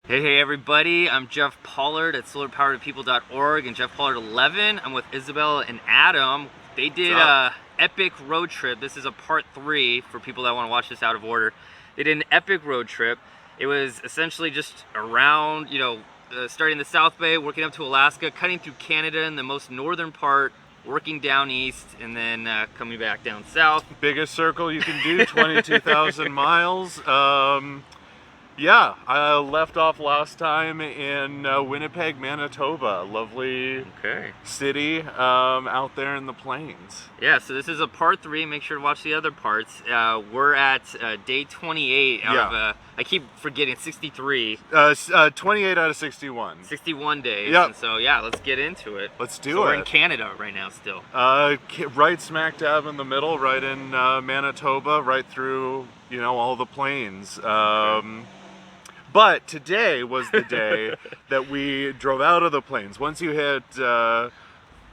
Hey everybody, I'm Jeff Pollard at solarpoweredpeople.org and Jeff Pollard 11. I'm with Isabel and Adam. They did a epic road trip. This is a part 3 for people that want to watch this out of order. They did an epic road trip. It was essentially just around, starting the South Bay, working up to Alaska, cutting through Canada in the most northern part, working down east, and then coming back down south. Biggest circle you can do, 22,000 miles. Yeah, I left off last time in Winnipeg, Manitoba. Lovely city out there in the plains. Yeah, so this is a part 3. Make sure to watch the other parts. We're at day 28 out of, I keep forgetting, 63. 28 out of 61. 61 days. Yep. And so, yeah, let's get into it. Let's do it. We're in Canada right now still. Right smack dab in the middle, right in Manitoba, right through, all the plains. But today was the day that we drove out of the plains. Once you hit the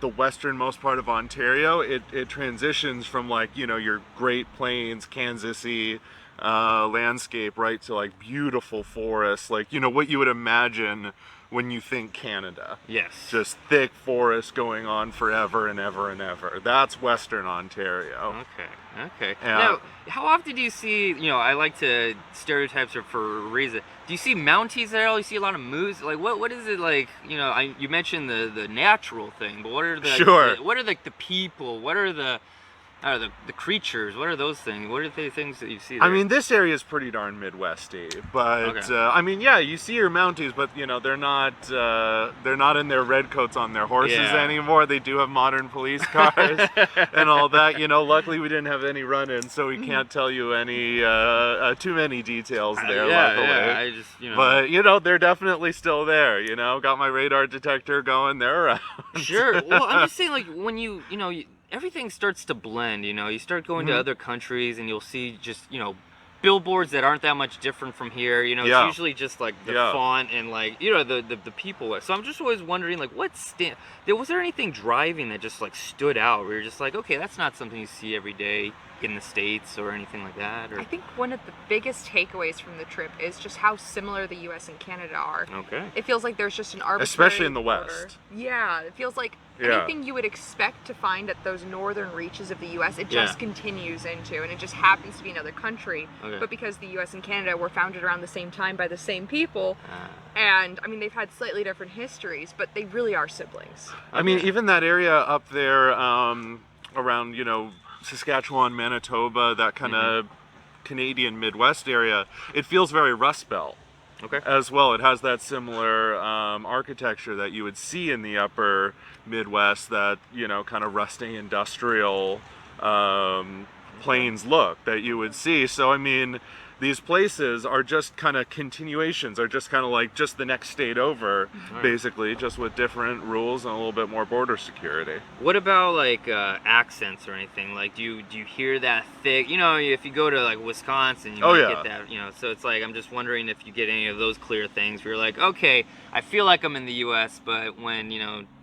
westernmost part of Ontario, it transitions from your Great Plains, Kansas-y landscape right to like beautiful forests, what you would imagine when you think Canada. Yes. Just thick forests going on forever and ever and ever. That's Western Ontario. Okay. Now, how often do you see, I like to stereotypes are for a reason. Do you see Mounties there? You see a lot of moose? Like, what is it like, you mentioned the natural thing, but what are the, what are the people? What are the creatures? What are those things? What are the things that you see there? I mean, this area is pretty darn Midwesty, but you see your Mounties, but they're not in their red coats on their horses anymore. They do have modern police cars and all that. Luckily we didn't have any run-ins, so we can't tell you any too many details there. Luckily, but they're definitely still there. Got my radar detector going. They're around. Sure. Well, I'm just saying, like, when you everything starts to blend, you start going to other countries and you'll see just, billboards that aren't that much different from here, it's usually just like the font and the people. So I'm just always wondering, like, was there anything driving that just like stood out where you're just like, okay, that's not something you see every day in the States or anything like that? Or... I think one of the biggest takeaways from the trip is just how similar the US and Canada are. Okay. It feels like there's just an arbitrary especially in the border. West. Yeah, it feels like anything you would expect to find at those northern reaches of the US, it just continues into, and it just happens to be another country. But because the US and Canada were founded around the same time by the same people, and I mean, they've had slightly different histories, but they really are siblings. I mean, even that area up there around, Saskatchewan, Manitoba, that kind of Canadian Midwest area, it feels very Rust Belt as well. It has that similar architecture that you would see in the upper Midwest, that, kind of rusty industrial plains look that you would see. So, I mean, these places are just kind of continuations, are just kind of like just the next state over, basically, just with different rules and a little bit more border security. What about like accents or anything? Like, do you hear that thick? If you go to like Wisconsin, you might get that. So it's like, I'm just wondering if you get any of those clear things where you're like, okay, I feel like I'm in the U.S., but when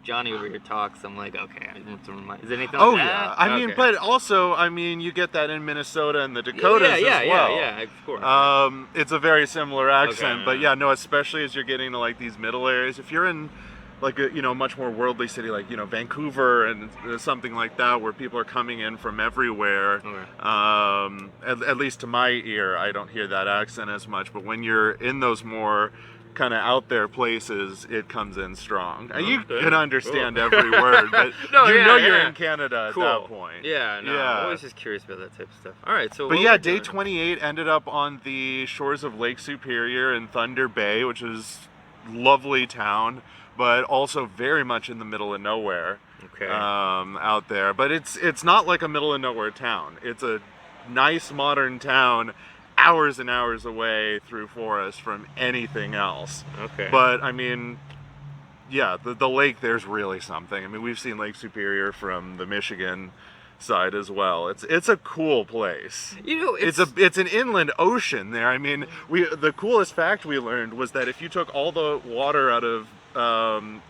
Johnny over here talks, I'm like, okay, is there anything like that? Yeah. I mean, but also, you get that in Minnesota and the Dakotas as well. Yeah, of course. It's a very similar accent, but especially as you're getting to like these middle areas. If you're in like a much more worldly city like Vancouver and something like that, where people are coming in from everywhere, at least to my ear, I don't hear that accent as much. But when you're in those more kind of out there places, it comes in strong. You can understand every word, but you're in Canada at that point. I'm always just curious about that type of stuff. All right, so but day 28 ended up on the shores of Lake Superior in Thunder Bay, which is lovely town, but also very much in the middle of nowhere. Out there, but it's not like a middle of nowhere town. It's a nice modern town, hours and hours away through forest from anything else. But I mean, the lake there's really something. I mean, we've seen Lake Superior from the Michigan side as well. It's a cool place. It's an inland ocean there. I mean, the coolest fact we learned was that if you took all the water out of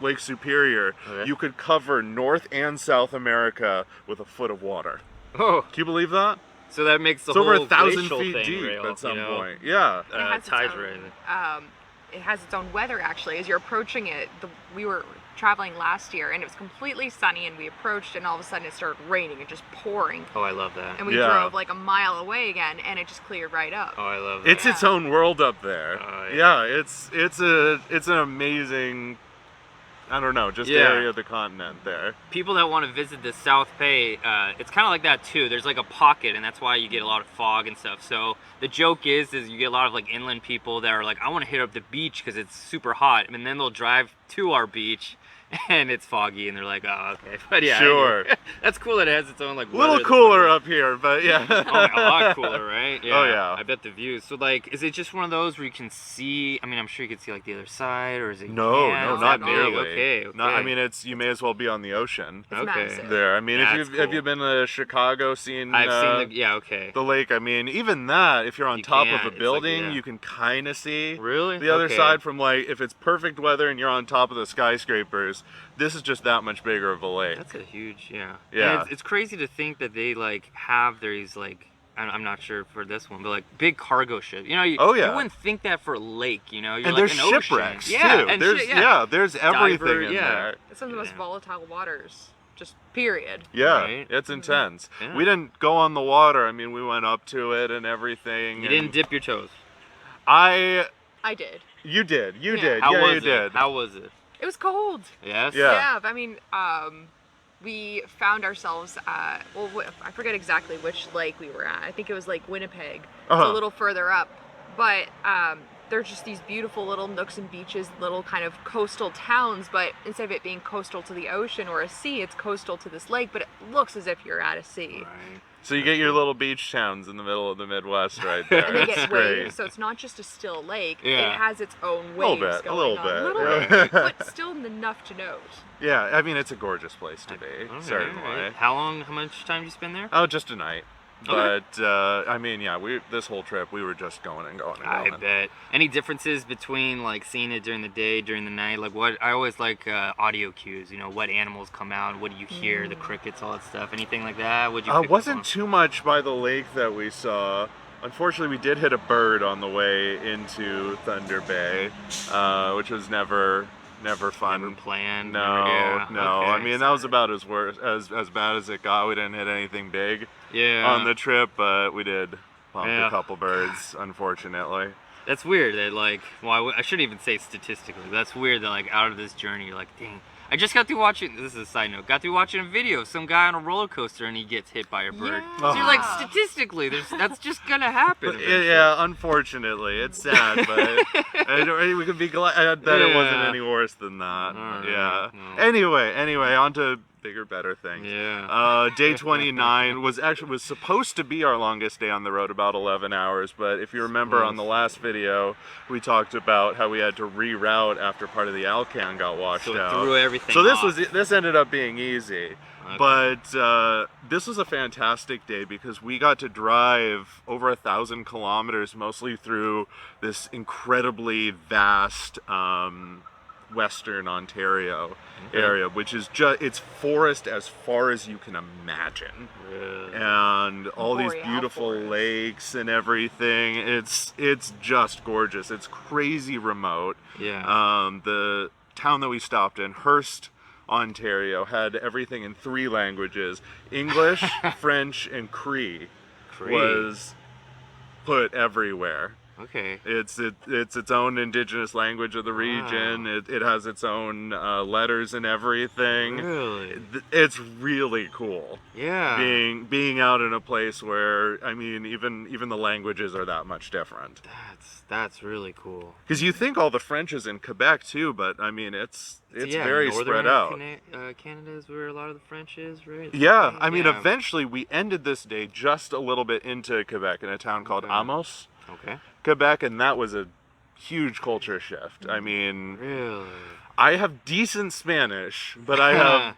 Lake Superior, you could cover North and South America with a foot of water. Can you believe that? So that makes the it's whole over 1,000 glacial feet thing deep real, at some point. Yeah. It has tides right. it has its own weather actually. As you're approaching it, we were traveling last year and it was completely sunny, and we approached and all of a sudden it started raining and just pouring. Oh, I love that. And we drove like a mile away again and it just cleared right up. Oh, I love that. It's its own world up there. Yeah, it's an amazing, I don't know, just area of the continent there. People that want to visit the South Bay, it's kind of like that too. There's like a pocket, and that's why you get a lot of fog and stuff. So the joke is you get a lot of like inland people that are like, I want to hit up the beach because it's super hot, and then they'll drive to our beach and it's foggy, and they're like, oh, okay. But yeah, sure. That's cool that it has its own like a little cooler up here, but yeah. Oh, a lot cooler, right? Yeah. Oh yeah. I bet the views. So like, is it just one of those where you can see? I mean, I'm sure you can see like the other side, or is it? No, not nearly. Okay. Not, I mean, you may as well be on the ocean. It's massive. There. I mean, Yeah, have you been to Chicago, seen? I've seen the lake. I mean, even that, if you're on top of a It's building, like, you can kind of see Really? the other Okay. side from like if it's perfect weather and you're on top of the skyscrapers. This is just that much bigger of a lake. That's a huge, yeah. Yeah. And it's crazy to think that they like have these like, I'm not sure for this one, but like big cargo ships. You know, you wouldn't think that for a lake. You know, you're and like there's an shipwrecks ocean. too. And there's everything in there. It's some of the most volatile waters, just period. Yeah, Right? it's intense. Yeah. We didn't go on the water. I mean, we went up to it and everything. You didn't dip your toes. I did. You did. You Yeah. did. How Yeah, was you it? did. How was it? It was cold. Yes. Yeah. Yeah, I mean, we found ourselves at, I forget exactly which lake we were at. I think it was Lake Winnipeg. It's a little further up. But there's just these beautiful little nooks and beaches, little kind of coastal towns, but instead of it being coastal to the ocean or a sea, it's coastal to this lake, but it looks as if you're at a sea. Right. So you get your little beach towns in the middle of the Midwest right there. And they It's get great. waves, so it's not just a still lake. Yeah. It has its own Little waves bit, a going little on. bit, A little yeah. bit, but still enough to note. Yeah, I mean, it's a gorgeous place to be, Okay, certainly. right. How much time did you spend there? Oh, just a night. Okay. But, I mean, yeah, this whole trip, we were just going and going and going. I bet. Any differences between like seeing it during the day, during the night? Like I always like audio cues, you know, what animals come out, what do you hear, the crickets, all that stuff. Anything like that? What'd you pick up Wasn't on? too much by the lake that we saw. Unfortunately, we did hit a bird on the way into Thunder Bay, which was never fun. Never planned. No. Okay. I mean, that was about as bad as it got. We didn't hit anything big on the trip, but we did bump a couple birds, unfortunately. That's weird that like, well, I shouldn't even say statistically, but that's weird that like out of this journey you're like, dang, I just got through watching, this is a side note, got through watching a video of some guy on a roller coaster and he gets hit by a bird. Yeah. So you're like, statistically, that's just gonna happen. eventually. Yeah, unfortunately, it's sad, but we could be glad that it wasn't any worse than that. Alright, Yeah. well. Anyway, on to bigger, better things. Yeah. Day 29 was supposed to be our longest day on the road, about 11 hours. But if you remember on the last video, we talked about how we had to reroute after part of the Alcan got washed So it out. threw everything So off. this ended up being easy. Okay. But this was a fantastic day because we got to drive over 1,000 kilometers, mostly through this incredibly vast Western Ontario area, which is it's forest as far as you can imagine, and all these beautiful lakes and everything. It's just gorgeous. It's crazy remote. Yeah. The town that we stopped in, Hearst, Ontario, had everything in 3 languages: English, French, and Cree. Was put everywhere. Okay. It's its own indigenous language of the region. Wow. It has its own letters and everything. Really? It's really cool. Yeah. Being out in a place where, I mean, even the languages are that much different. That's really cool. Because you think all the French is in Quebec too, but I mean it's very Northern spread out. Canada is where a lot of the French is, right? Yeah, I mean, eventually we ended this day just a little bit into Quebec in a town called Amos, Quebec, and that was a huge culture shift. I mean, really, I have decent Spanish, but I have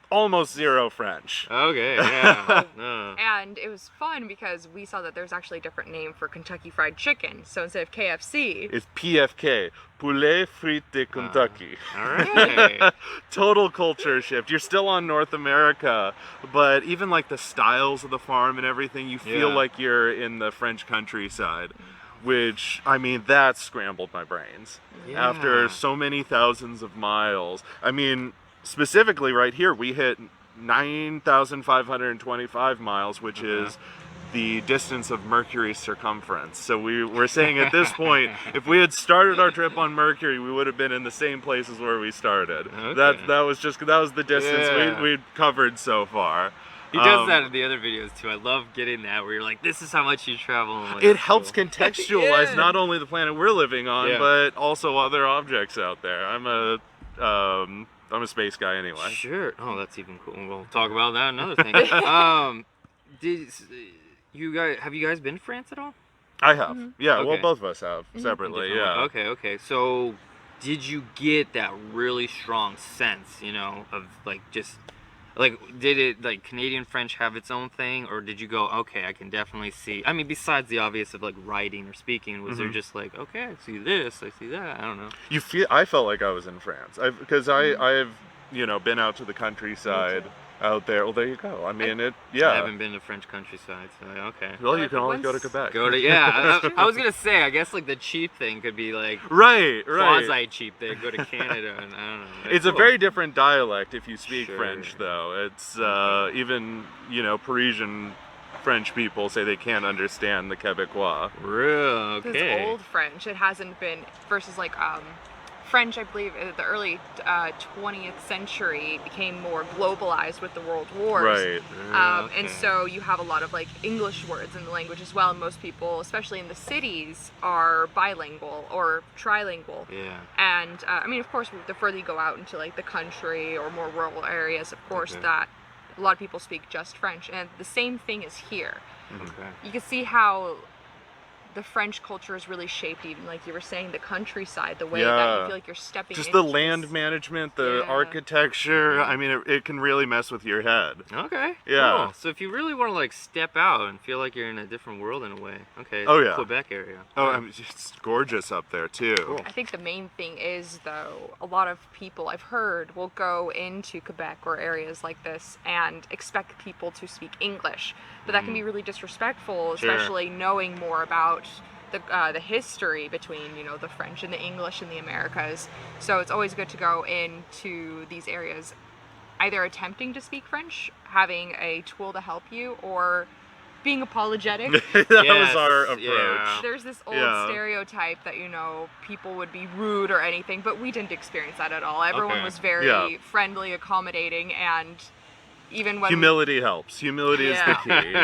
almost zero French. Okay, yeah. No. And it was fun because we saw that there's actually a different name for Kentucky Fried Chicken. So instead of KFC, It's PFK, Poulet Frites de Kentucky. All right. Total culture shift. You're still on North America, but even like the styles of the farm and everything, you feel like you're in the French countryside. which, I mean, that scrambled my brains. Yeah. After so many thousands of miles. I mean, specifically right here, we hit 9,525 miles, which is the distance of Mercury's circumference. So we were saying at this point, if we had started our trip on Mercury, we would have been in the same places where we started. Okay. That was the distance we'd covered so far. He does that in the other videos too. I love getting that where you're like, this is how much you travel. Like, it helps contextualize not only the planet we're living on, but also other objects out there. I'm a space guy anyway. Sure. Oh, that's even cool. We'll talk about that another thing. Have you guys been to France at all? I have. Yeah, well, both of us have separately. Yeah. Okay. So, did you get that really strong sense, of did it like Canadian French have its own thing, or did you go, okay, I can definitely see? I mean, besides the obvious of like writing or speaking, was there just like, okay, I see this, I see that? I don't know. I felt like I was in France because I've been out to the countryside out there. Well, there you go. I mean, I haven't been to French countryside, so okay. Well, you can always go to Quebec. I was gonna say, I guess like the cheap thing could be like right. quasi cheap. They go to Canada, and I don't know. It's a very different dialect if you speak French, though. It's even Parisian French people say they can't understand the Quebecois. Real okay. It's old French. It hasn't been versus like French, I believe, in the early 20th century became more globalized with the world wars. Right. And so you have a lot of like English words in the language as well. And most people, especially in the cities, are bilingual or trilingual. Yeah. And I mean, of course, the further you go out into like the country or more rural areas, of course, that a lot of people speak just French. And the same thing is here. Okay. You can see how the French culture is really shaped, even like you were saying, the countryside, the way that you feel like you're stepping just into the land management, the architecture. I mean, it can really mess with your head. Okay. Yeah. Cool. So if you really want to like step out and feel like you're in a different world in a way, okay. Oh yeah. Quebec area. Oh, I mean, it's gorgeous up there too. Cool. I think the main thing is, though, a lot of people I've heard will go into Quebec or areas like this and expect people to speak English, but that can be really disrespectful, especially knowing more about the history between the French and the English in the Americas. So it's always good to go into these areas either attempting to speak French, having a tool to help you, or being apologetic. That was our approach. Yeah. There's this old stereotype that people would be rude or anything, but we didn't experience that at all. Everyone was very friendly, accommodating, and even when humility helps. Humility is the key.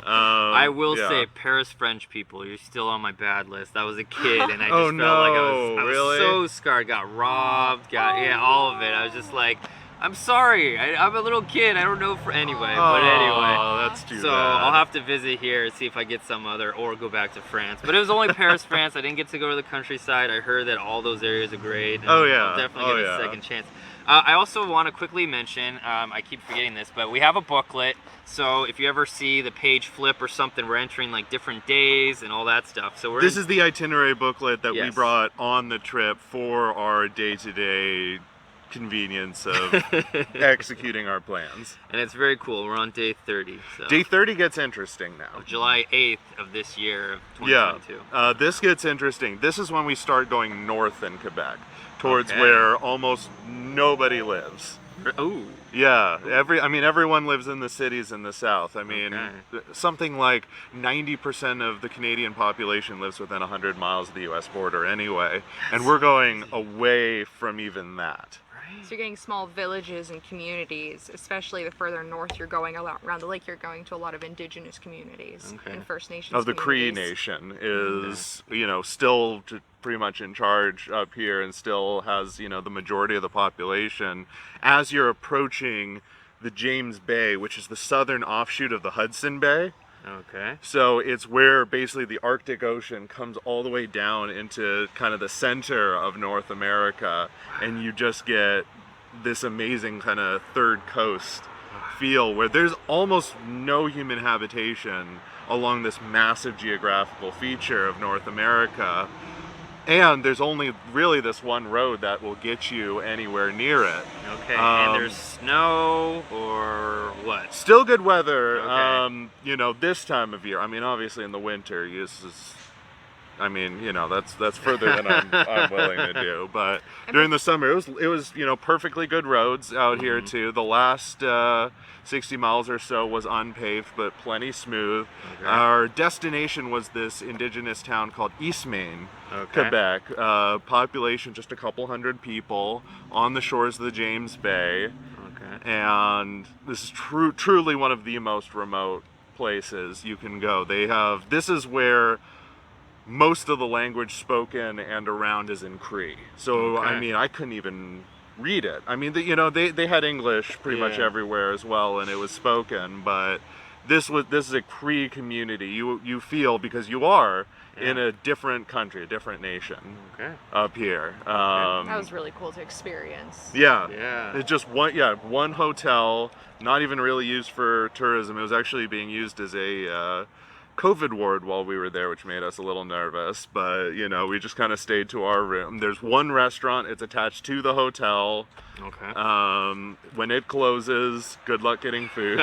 I will say, Paris French people, you're still on my bad list. I was a kid, and I just felt like I was so scarred. Got robbed. All of it. I was just like, I'm sorry. I'm a little kid. I don't know but anyway. That's too so bad. I'll have to visit here and see if I get some other, or go back to France. But it was only Paris, France. I didn't get to go to the countryside. I heard that all those areas are great. Oh yeah. I'll definitely get a second chance. I also want to quickly mention, I keep forgetting this, but we have a booklet. So if you ever see the page flip or something, we're entering like different days and all that stuff. So this is the itinerary booklet that we brought on the trip for our day-to-day convenience of executing our plans. And it's very cool. We're on day 30. So. Day 30 gets interesting now. July 8th of this year, of 2022. Yeah, this gets interesting. This is when we start going north in Quebec, towards where almost nobody lives. Oh. Yeah, everyone lives in the cities in the south. I mean, something like 90% of the Canadian population lives within 100 miles of the U.S. border anyway, and we're going away from even that. So you're getting small villages and communities, especially the further north you're going around the lake, you're going to a lot of indigenous communities and First Nations the Cree Nation is, still pretty much in charge up here and still has, the majority of the population. As you're approaching the James Bay, which is the southern offshoot of the Hudson Bay. Okay. So it's where basically the Arctic Ocean comes all the way down into kind of the center of North America, and you just get this amazing kind of third coast feel where there's almost no human habitation along this massive geographical feature of North America. And there's only really this one road that will get you anywhere near it. Okay, and there's snow or what? Still good weather, Okay. this time of year. I mean, obviously in the winter, I mean, you know, that's further than I'm willing to do. But during the summer, it was you know, perfectly good roads out here too. The last 60 miles or so was unpaved, but plenty smooth. Okay. Our destination was this indigenous town called Eastmain, Quebec. Population just a couple hundred people on the shores of the James Bay. Okay. And this is truly one of the most remote places you can go. This is where most of the language spoken and around is in Cree. So I mean, I couldn't even read it. I mean, you know, they had English pretty much everywhere as well, and it was spoken. But this is a Cree community. You feel, because you are in a different country, a different nation up here. That was really cool to experience. Yeah. It's just one hotel, not even really used for tourism. It was actually being used as a COVID ward while we were there, which made us a little nervous. But, you know, we just kind of stayed to our room. There's one restaurant. It's attached to the hotel. Okay. When it closes, good luck getting food.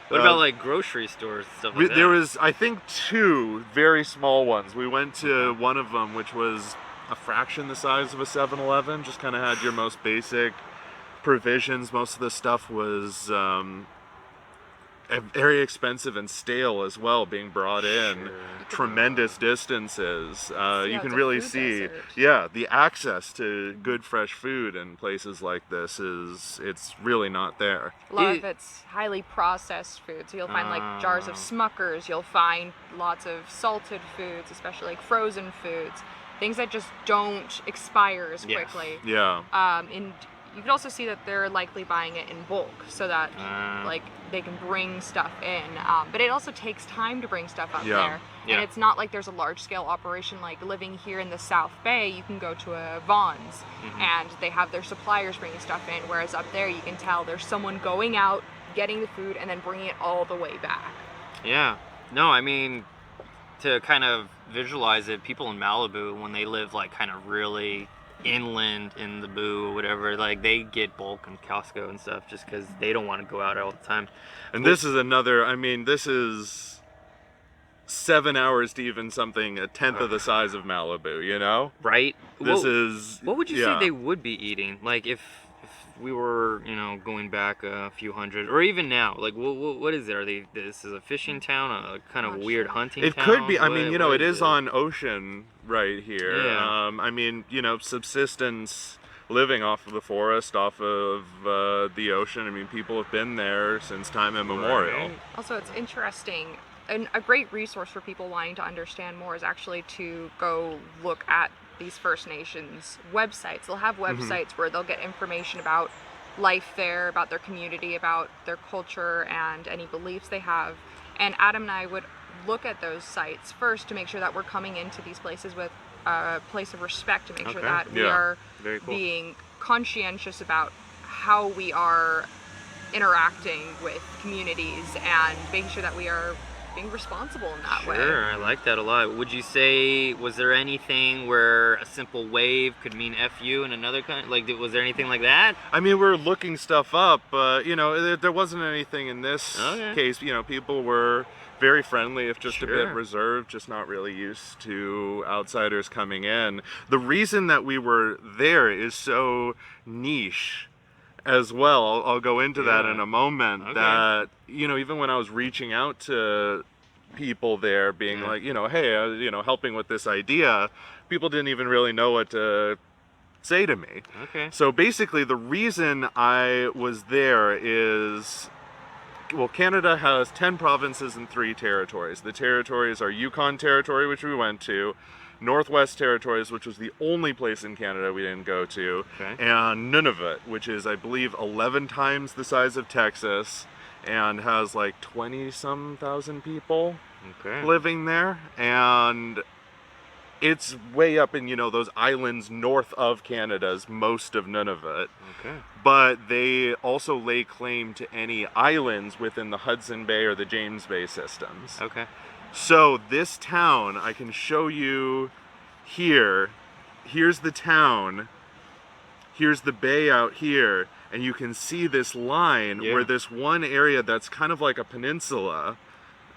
What about like grocery stores and stuff like that? There was, I think, 2 very small ones. We went to one of them, which was a fraction the size of a 7-Eleven. Just kind of had your most basic provisions. Most of the stuff was very expensive and stale as well, being brought in tremendous distances. You can really see the access to good fresh food in places like this it's really not there. A lot of it's highly processed food, so you'll find like jars of Smuckers, you'll find lots of salted foods, especially like frozen foods, things that just don't expire as quickly. And you can also see that they're likely buying it in bulk, so that like they can bring stuff in. But it also takes time to bring stuff up there. And it's not like there's a large-scale operation like living here in the South Bay. You can go to a Vaughn's and they have their suppliers bringing stuff in, whereas up there you can tell there's someone going out, getting the food, and then bringing it all the way back. Yeah. No, I mean, to kind of visualize it, people in Malibu, when they live like kind of really inland in the Boo or whatever, like they get bulk in Costco and stuff just because they don't want to go out all the time. And this is another, I mean, this is 7 hours to even something a tenth of the size of Malibu, you know? Right? This is... What would you say they would be eating? Like if we were, you know, going back a few hundred, or even now, like what is there? This is a fishing town, a kind of weird hunting town? It could be. I mean, you know, it is on ocean right here. I mean, you know, subsistence living off of the forest, off of the ocean. I mean, people have been there since time immemorial. Also, it's interesting, and a great resource for people wanting to understand more is actually to go look at these First Nations websites. They'll have websites where they'll get information about life there, about their community, about their culture, and any beliefs they have. And Adam and I would look at those sites first to make sure that we're coming into these places with a place of respect, to make sure that we are being conscientious about how we are interacting with communities and making sure that we are being responsible in that way. Sure, I like that a lot. Would you say, was there anything where a simple wave could mean F you in another country? Like, was there anything like that? I mean, we're looking stuff up, but, you know, there wasn't anything in this case. You know, people were very friendly, if just a bit reserved, just not really used to outsiders coming in. The reason that we were there is so niche as well. I'll go into that in a moment. That, you know, even when I was reaching out to people there, being like, you know, hey, you know, helping with this idea, people didn't even really know what to say to me. So basically, the reason I was there is, well, Canada has 10 provinces and 3 territories. The territories are Yukon Territory, which we went to, Northwest Territories, which was the only place in Canada we didn't go to, and Nunavut, which is, I believe, 11 times the size of Texas and has like 20-some thousand people living there. And it's way up in, you know, those islands north of Canada's most of Nunavut. But they also lay claim to any islands within the Hudson Bay or the James Bay systems. So this town, I can show you here. Here's the town. Here's the bay out here. And you can see this line where this one area that's kind of like a peninsula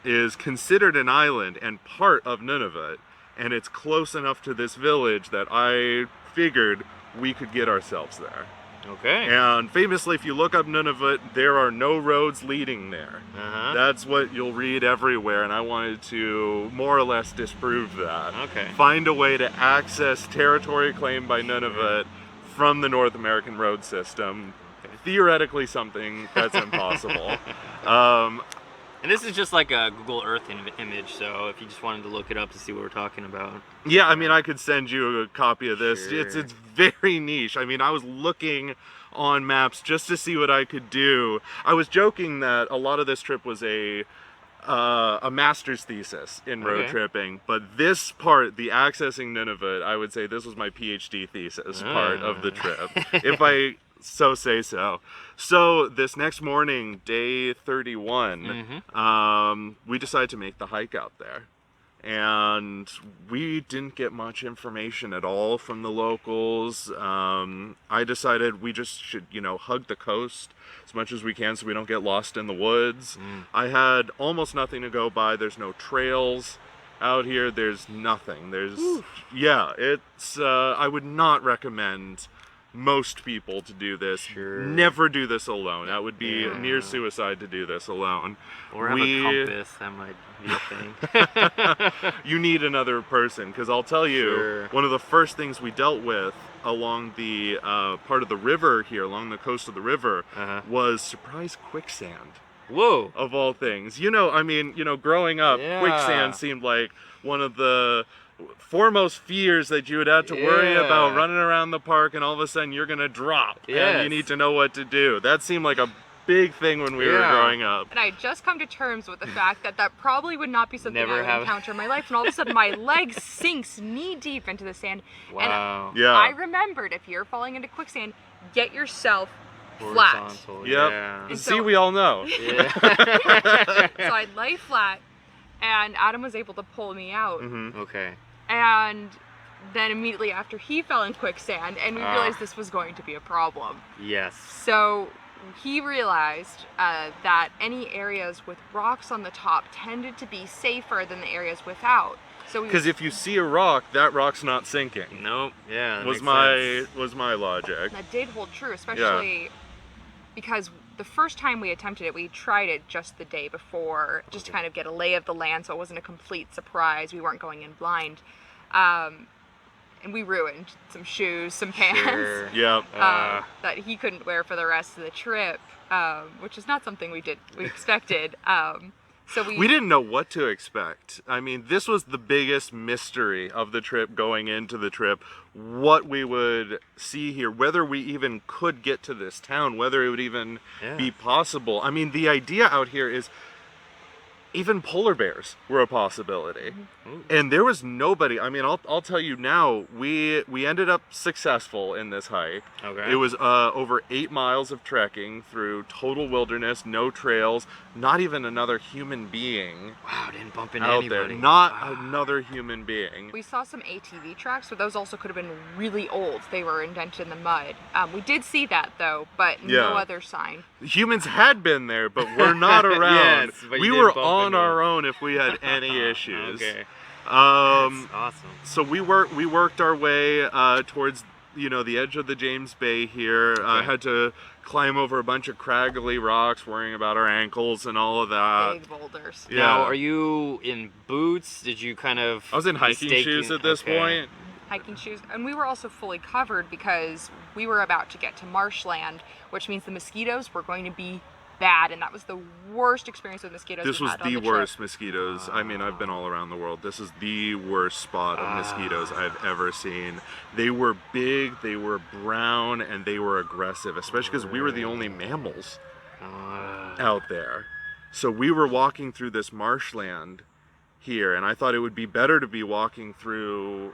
is considered an island and part of Nunavut. and it's close enough to this village that I figured we could get ourselves there. Okay. And famously, if you look up Nunavut, there are no roads leading there. That's what you'll read everywhere, and I wanted to more or less disprove that. Okay. Find a way to access territory claimed by Nunavut from the North American road system. Theoretically something that's impossible. And this is just like a Google Earth image, so if you just wanted to look it up to see what we're talking about. Yeah, I mean, I could send you a copy of this. Sure. It's very niche. I mean, I was looking on maps just to see what I could do. I was joking that a lot of this trip was a master's thesis in road tripping, but this part, the accessing Nunavut, I would say this was my PhD thesis part of the trip, if I so say so. So this next morning, day 31, we decided to make the hike out there. And we didn't get much information at all from the locals. I decided we just should, hug the coast as much as we can so we don't get lost in the woods. I had almost nothing to go by. There's no trails out here. There's nothing. It's, I would not recommend most people to do this. Sure. Never do this alone. That would be near suicide to do this alone. Or have a compass, that might be a thing. You need another person, because I'll tell you, one of the first things we dealt with along the part of the river here, along the coast of the river, was surprise quicksand. Whoa! Of all things. Growing up, quicksand seemed like one of the foremost fears that you would have to worry about running around the park, and all of a sudden you're gonna drop and you need to know what to do. That seemed like a big thing when we were growing up. And I had just come to terms with the fact that probably would not be something I would encounter in my life, and all of a sudden my leg sinks knee deep into the sand. Wow. And I remembered, if you're falling into quicksand, get yourself flat. Yep. See, we all know. So I lay flat, and Adam was able to pull me out. Okay. And then immediately after, he fell in quicksand, and we realized this was going to be a problem. Yes. So he realized that any areas with rocks on the top tended to be safer than the areas without. So because if you see a rock, that rock's not sinking. Nope. Yeah. Was my logic. That did hold true, especially because the first time we attempted it, we tried it just the day before, just to kind of get a lay of the land, so it wasn't a complete surprise. We weren't going in blind. And we ruined some shoes, some pants that he couldn't wear for the rest of the trip, which is not something we expected. So we didn't know what to expect. I mean, this was the biggest mystery of the trip going into the trip, what we would see here, whether we even could get to this town, whether it would even be possible. I mean, the idea out here is even polar bears were a possibility. And there was nobody. I mean, I'll tell you now, we ended up successful in this hike. Okay. It was over 8 miles of trekking through total wilderness, no trails, not even another human being. Wow, didn't bump into out anybody. There. Not another human being. We saw some ATV tracks, but those also could have been really old. They were indented in the mud. We did see that though, but no other sign. Humans had been there, but we're not around. But we were on our own if we had any issues. Okay. That's awesome. So we worked our way towards the edge of the James Bay here. I had to climb over a bunch of craggly rocks, worrying about our ankles and all of that. Big boulders. Yeah. Now, are you in boots? Did you kind of? I was in hiking shoes at this point. Hiking shoes, and we were also fully covered because we were about to get to marshland, which means the mosquitoes were going to be bad, and that was the worst experience with mosquitoes. This was the worst mosquitoes. I mean, I've been all around the world. This is the worst spot of mosquitoes I've ever seen. They were big, they were brown, and they were aggressive, especially because we were the only mammals out there. So we were walking through this marshland here, and I thought it would be better to be walking through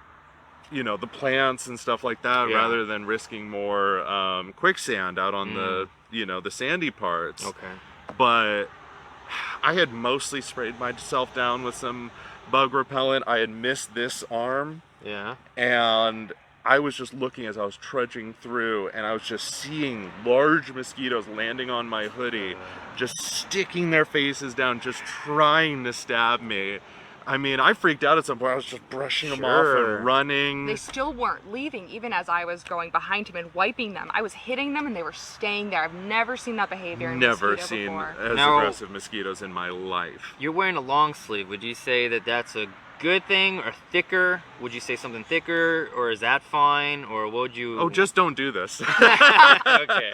the plants and stuff like that rather than risking more quicksand out on the the sandy parts. Okay. But I had mostly sprayed myself down with some bug repellent. I had missed this arm. Yeah. And I was just looking as I was trudging through, and I was just seeing large mosquitoes landing on my hoodie, just sticking their faces down, just trying to stab me. I mean, I freaked out at some point. I was just brushing them off and running. They still weren't leaving, even as I was going behind him and wiping them. I was hitting them and they were staying there. I've never seen that behavior in Never mosquito seen before. as aggressive mosquitoes in my life. You're wearing a long sleeve. Would you say that that's a good thing or thicker? Would you say something thicker, or is that fine, or what would you? Oh, just don't do this. Okay.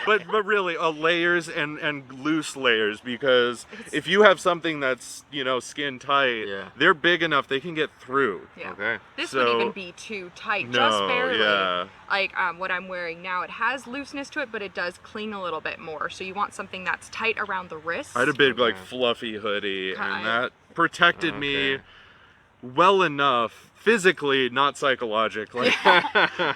But really, layers and loose layers, because if you have something that's skin tight, they're big enough they can get through. Yeah. Okay. This would even be too tight, just barely. Yeah. Like what I'm wearing now, it has looseness to it, but it does cling a little bit more. So you want something that's tight around the wrist. I had a big fluffy hoodie, and that protected me well enough physically, not psychologically,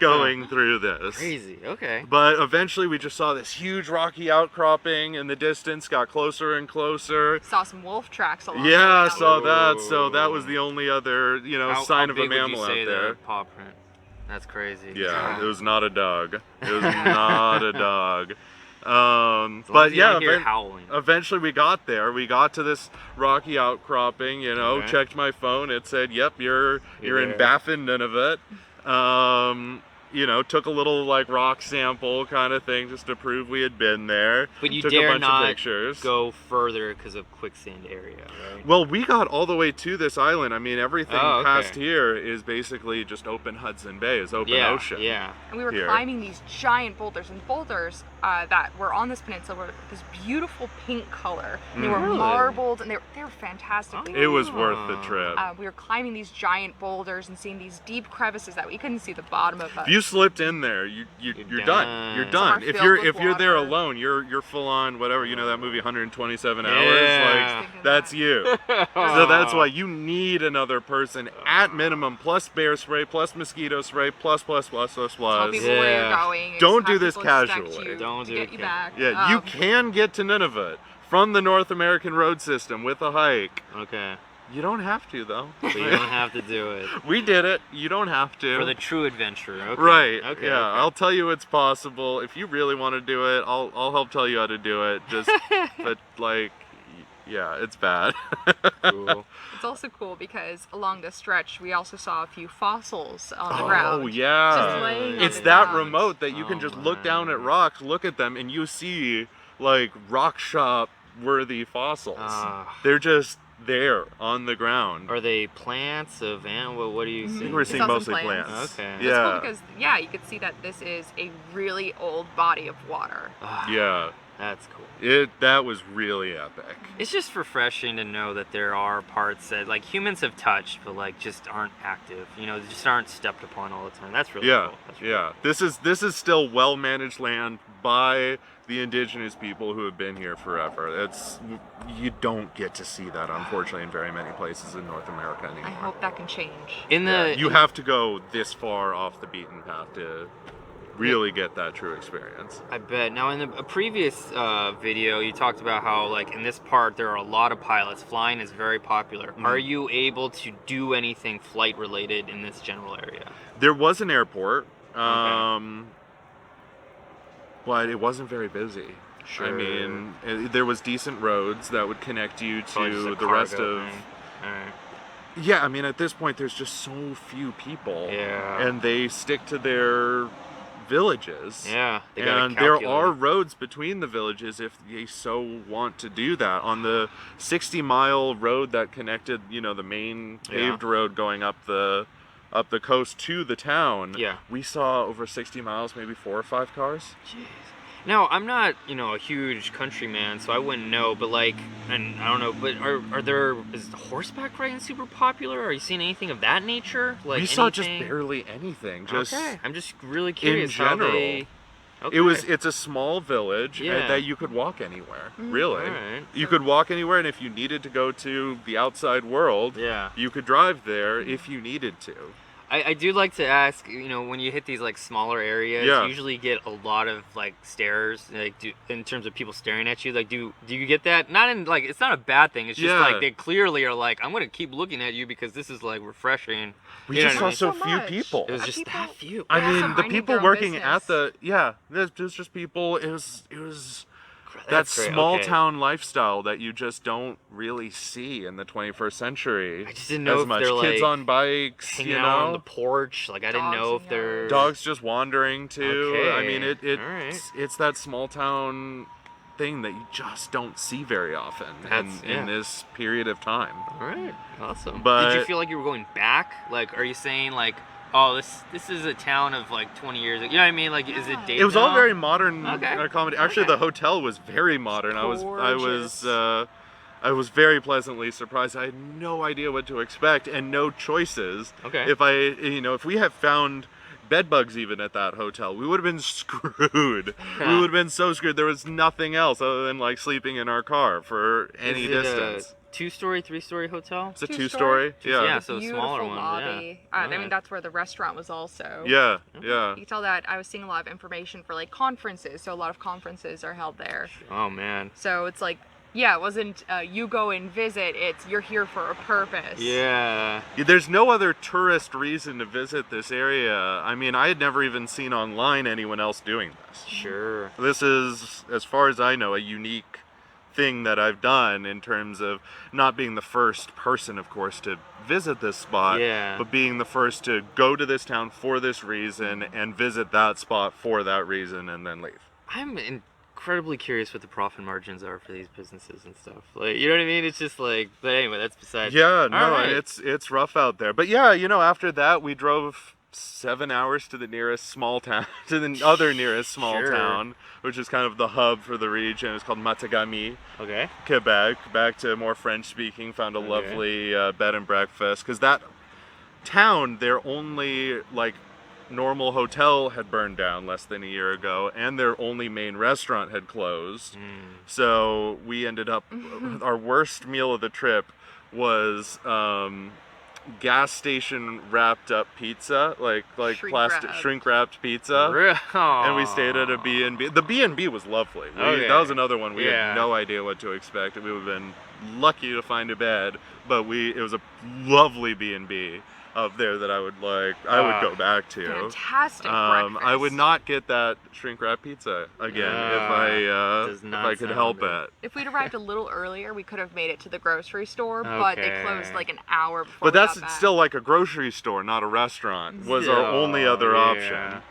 going through this. Crazy. Okay. But eventually we just saw this huge rocky outcropping in the distance, got closer and closer. Saw some wolf tracks along Yeah, the way. saw that. So that was the only other, sign of a mammal out there. The paw print? That's crazy. Yeah, it was not a dog. It was not a dog. But yeah, eventually we got there. We got to this rocky outcropping, checked my phone. It said, yep, you're in Baffin, Nunavut. Took a little rock sample kind of thing just to prove we had been there. But you took dare a bunch not of pictures. Go further because of quicksand area, right? Well, we got all the way to this island. I mean, everything past here is basically just open Hudson Bay, is open ocean. Yeah. And we were climbing these giant boulders, and boulders that were on this peninsula were this beautiful pink color. And they were marbled, and they were fantastic. It was worth the trip. We were climbing these giant boulders and seeing these deep crevices that we couldn't see the bottom of. If you slipped in there, you're done. You're done. If you're there alone, you're full on whatever. You know that movie 127 Hours? That's you. So that's why you need another person at minimum, plus bear spray, plus mosquito spray, plus. Tell people where you're going. Don't do this casually. Don't do it. Back. Yeah, you can get to Nunavut from the North American road system with a hike. Okay. You don't have to, though. But you don't have to do it. We did it. You don't have to. For the true adventurer. Okay. Right. Okay. Yeah. Okay. I'll tell you it's possible. If you really want to do it, I'll help tell you how to do it. But it's bad. Cool. It's also cool because along this stretch, we also saw a few fossils on the ground. Oh, yeah. Just laying on it's the that ground. remote that you can just look down at rocks, look at them, and you see, rock shop worthy fossils. They're just there on the ground. Are they plants of animal? What do you see? I think we're seeing mostly plants. Okay. It's cool because, you could see that this is a really old body of water. Yeah. That's cool. That was really epic. It's just refreshing to know that there are parts that humans have touched, but just aren't active. They just aren't stepped upon all the time. That's really cool. That's really cool. This is still well managed land by the indigenous people who have been here forever. You don't get to see that, unfortunately, in very many places in North America anymore. I hope that can change. You have to go this far off the beaten path to really get that true experience. I bet. Now, in a previous video, you talked about how, in this part, there are a lot of pilots. Flying is very popular. Are you able to do anything flight-related in this general area? There was an airport, but it wasn't very busy. Sure. I mean, there was decent roads that would connect you to the rest of... Yeah, I mean, at this point, there's just so few people. Yeah. And they stick to their villages. Yeah. And there are roads between the villages if they so want to do that. On the 60-mile road that connected, the main paved road going up the coast to the town, we saw over 60 miles, maybe 4 or 5 cars. Jeez. Now, I'm not, a huge countryman, so I wouldn't know, but and I don't know, but is horseback riding super popular? Are you seeing anything of that nature? We saw just barely anything. I'm just really curious in general. How they... It's a small village that you could walk anywhere, really. Right. You could walk anywhere, and if you needed to go to the outside world, you could drive there if you needed to. I do like to ask, when you hit these smaller areas, you usually get a lot of stares, in terms of people staring at you. Do you get that? Not in it's not a bad thing. It's just they clearly are I'm gonna keep looking at you because this is refreshing. We just saw so few people. It was just that few. I mean, the people working at the there's just people. It was that small town lifestyle that you just don't really see in the 21st century. I just didn't know as if much. they're Kids like on bikes, hanging out on the porch. Like I didn't know if they're dogs just wandering too. Okay. I mean, it's that small town thing that you just don't see very often in this period of time. All right, awesome. But did you feel like you were going back? Like, are you saying like, oh, this is a town of like 20 years ago? You know what I mean? Like, is it dated? It was all very modern Okay. comedy. Actually, the hotel was very modern. I was very pleasantly surprised. I had no idea what to expect and no choices. Okay. If we had found bed bugs even at that hotel, we would have been screwed. We would have been so screwed. There was nothing else other than like sleeping in our car for any distance. A 2-story, 3-story hotel? It's a 2-story. Yeah, so a beautiful smaller one. Lobby. Yeah. I mean, that's where the restaurant was also. Yeah. You can tell that I was seeing a lot of information for like conferences, so a lot of conferences are held there. Oh man. So it's like, yeah, it wasn't you go and visit, it's you're here for a purpose. Yeah. There's no other tourist reason to visit this area. I mean, I had never even seen online anyone else doing this. Sure. This is, as far as I know, a unique thing that I've done in terms of not being the first person, of course, to visit this spot, but being the first to go to this town for this reason and visit that spot for that reason and then leave. I'm incredibly curious what the profit margins are for these businesses and stuff. Like, you know what I mean? It's just like, but anyway, that's besides. Yeah, no, it's rough out there. But yeah, after that we drove 7 hours to the nearest small town, to the other nearest small town, which is kind of the hub for the region. It's called Matagami, Quebec. Back to more French speaking. Found a lovely bed and breakfast, because that town, their only like normal hotel had burned down less than a year ago, and their only main restaurant had closed. So we ended up, our worst meal of the trip was gas station wrapped up pizza, like plastic shrink wrapped pizza. And we stayed at a B&B. The B&B was lovely. That was another one we had no idea what to expect. We would have been lucky to find a bed, but it was a lovely B&B up there that I would go back to. Fantastic breakfast. I would not get that shrink wrap pizza again if I could help it. If we'd arrived a little earlier, we could have made it to the grocery store, but they closed like an hour before. But that's still like a grocery store, not a restaurant. Was our only other option.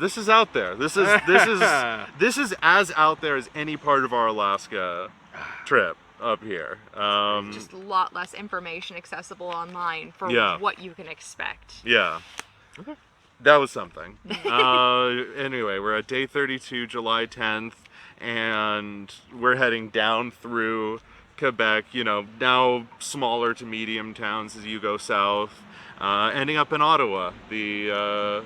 This is out there. This is as out there as any part of our Alaska trip up here. Just a lot less information accessible online for what you can expect. Yeah. Okay. That was something. Anyway, we're at day 32, July 10th, and we're heading down through Quebec, now smaller to medium towns as you go south, ending up in Ottawa, the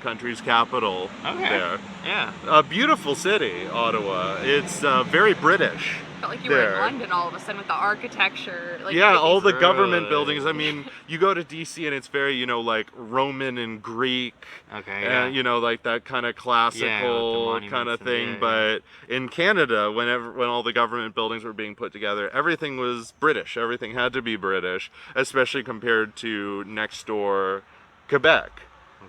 country's capital there. Yeah. A beautiful city, Ottawa. It's very British. Felt like you were in London all of a sudden with the architecture. All the government buildings. I mean, you go to DC and it's very, like Roman and Greek. And, like that kind of classical kind of thing. But in Canada, when all the government buildings were being put together, everything was British. Everything had to be British, especially compared to next door Quebec.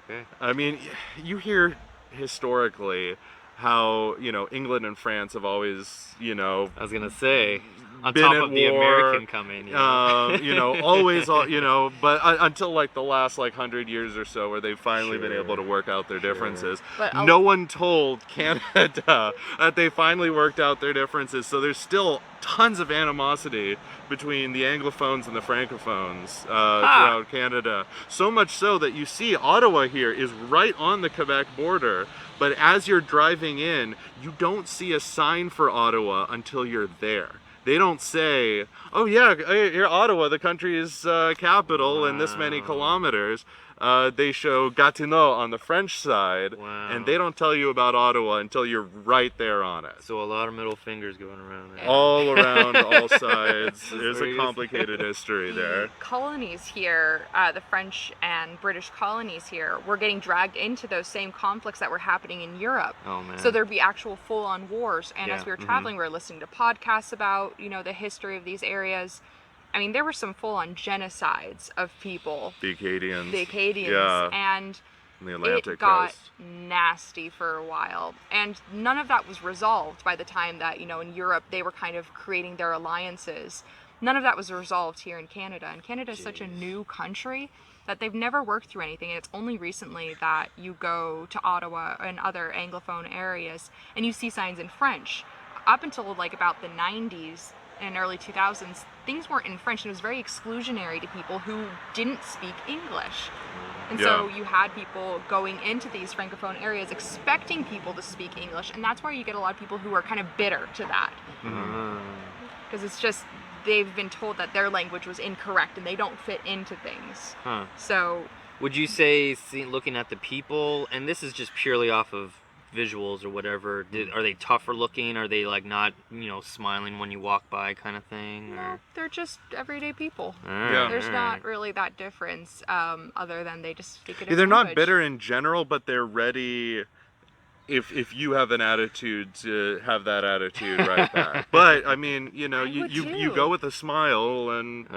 Okay. I mean, you hear historically how England and France have always I was gonna say on been top at of the war, American coming always but until like the last 100 years or so, where they've finally been able to work out their differences. But no one told Canada that they finally worked out their differences, so there's still tons of animosity between the Anglophones and the Francophones throughout Canada. So much so that you see Ottawa here is right on the Quebec border, but as you're driving in, you don't see a sign for Ottawa until you're there. They don't say, oh yeah, you're Ottawa, the country's capital, and this many kilometers. They show Gatineau on the French side, and they don't tell you about Ottawa until you're right there on it. So a lot of middle fingers going around there. All around, all sides. There's a complicated history there. Colonies here, the French and British colonies here, were getting dragged into those same conflicts that were happening in Europe. Oh man. So there'd be actual full-on wars, and as we were traveling, we were listening to podcasts about, the history of these areas. I mean, there were some full-on genocides of people. The Acadians. Yeah. And on the Atlantic it got coast. nasty for a while, and none of that was resolved by the time that, you know, in Europe they were kind of creating their alliances. None of that was resolved here in Canada, and Canada is such a new country that they've never worked through anything, and it's only recently that you go to Ottawa and other Anglophone areas and you see signs in French. Up until like about the 90s and early 2000s, things weren't in French, and it was very exclusionary to people who didn't speak English. And so you had people going into these Francophone areas expecting people to speak English, and that's where you get a lot of people who are kind of bitter to that. Because it's just, they've been told that their language was incorrect and they don't fit into things. So would you say, looking at the people, and this is just purely off of visuals or whatever, are they tougher looking? Are they like not, you know, smiling when you walk by kind of thing? No, they're just everyday people. Yeah. There's not really that difference, other than they just speak a different They're not language. bitter in general, but they're ready if you have an attitude to have that attitude right back. But I mean, you know, you go with a smile and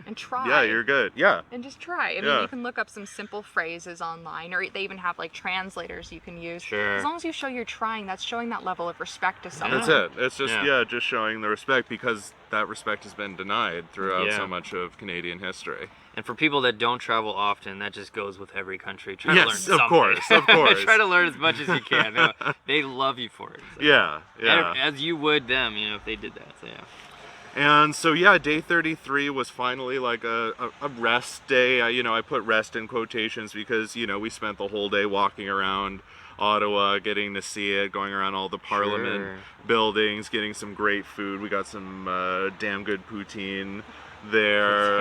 and try. Yeah, you're good. Yeah. And just try. I mean, you can look up some simple phrases online, or they even have like translators you can use. Sure. As long as you show you're trying, that's showing that level of respect to someone. That's it. It's just just showing the respect, because that respect has been denied throughout so much of Canadian history. And for people that don't travel often, that just goes with every country. Try to learn Yes, something. of course. Try to learn as much as you can. They love you for it. So. Yeah. As you would them, you know, if they did that. So And so day 33 was finally like a rest day. I put rest in quotations because, you know, we spent the whole day walking around Ottawa, getting to see it, going around all the Parliament buildings, getting some great food. We got some damn good poutine there.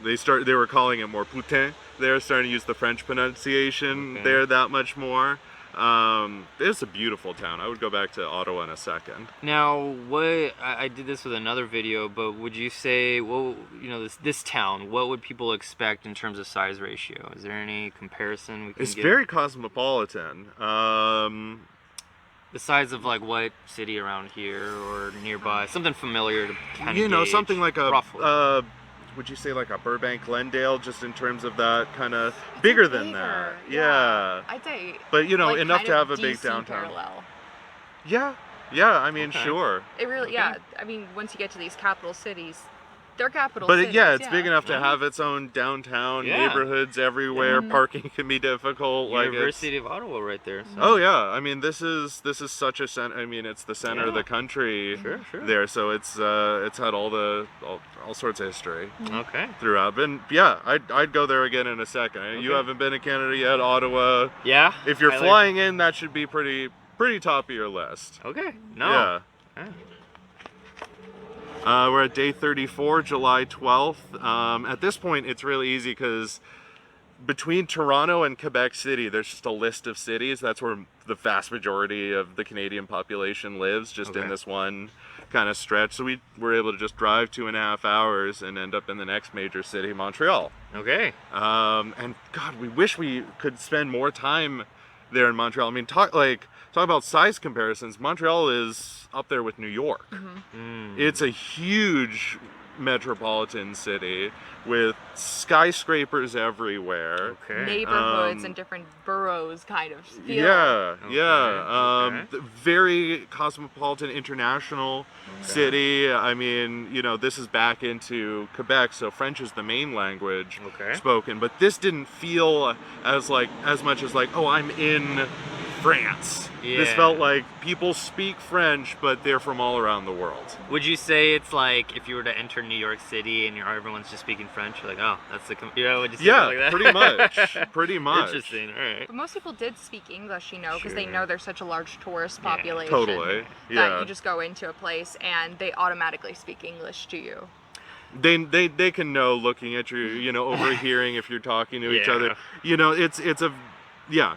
They were calling it more poutin. They're starting to use the French pronunciation there that much more. It's a beautiful town. I would go back to Ottawa in a second. Now, I did this with another video, but would you say, well, you know, this town, what would people expect in terms of size ratio? Is there any comparison we can It's give? very cosmopolitan. The size of like what city around here or nearby? Something familiar to kind of You know, gauge, something like roughly. would you say like a Burbank, Glendale, just in terms of that kind of bigger than that? Yeah. I'd say. But you know, like enough kind to of have a big DC downtown. Parallel. Yeah. I mean, sure. It really, I mean, once you get to these capital cities, they're capital But cities. it's big enough to have its own downtown, neighborhoods everywhere. Parking can be difficult. University of Ottawa, right there. So. Oh yeah, I mean this is such a center. I mean it's the center of the country there, so it's had all sorts of history. Okay. Throughout, but I'd go there again in a second. You haven't been to Canada yet, Ottawa. Yeah. If you're flying in, that should be pretty top of your list. Okay. No. Yeah. We're at day 34, July 12th. At this point, it's really easy because between Toronto and Quebec City, there's just a list of cities. That's where the vast majority of the Canadian population lives, just in this one kind of stretch. So we were able to just drive 2.5 hours and end up in the next major city, Montreal. Okay. And God, we wish we could spend more time there in Montreal. I mean, talk about size comparisons. Montreal is up there with New York. It's a huge metropolitan city with skyscrapers everywhere. Neighborhoods and different boroughs kind of feel. Very cosmopolitan, international city. I mean, you know, this is back into Quebec, so French is the main language spoken, but this didn't feel as much as like, oh, I'm in France. This felt like people speak French, but they're from all around the world. Would you say it's like if you were to enter New York City and everyone's just speaking French, you're like, oh, that's the would you say like that? pretty much. Pretty much. Interesting. All right. But most people did speak English, you know, because they know there's such a large tourist population. Totally. That you just go into a place and they automatically speak English to you. They can know looking at you, you know, overhearing if you're talking to each other. You know,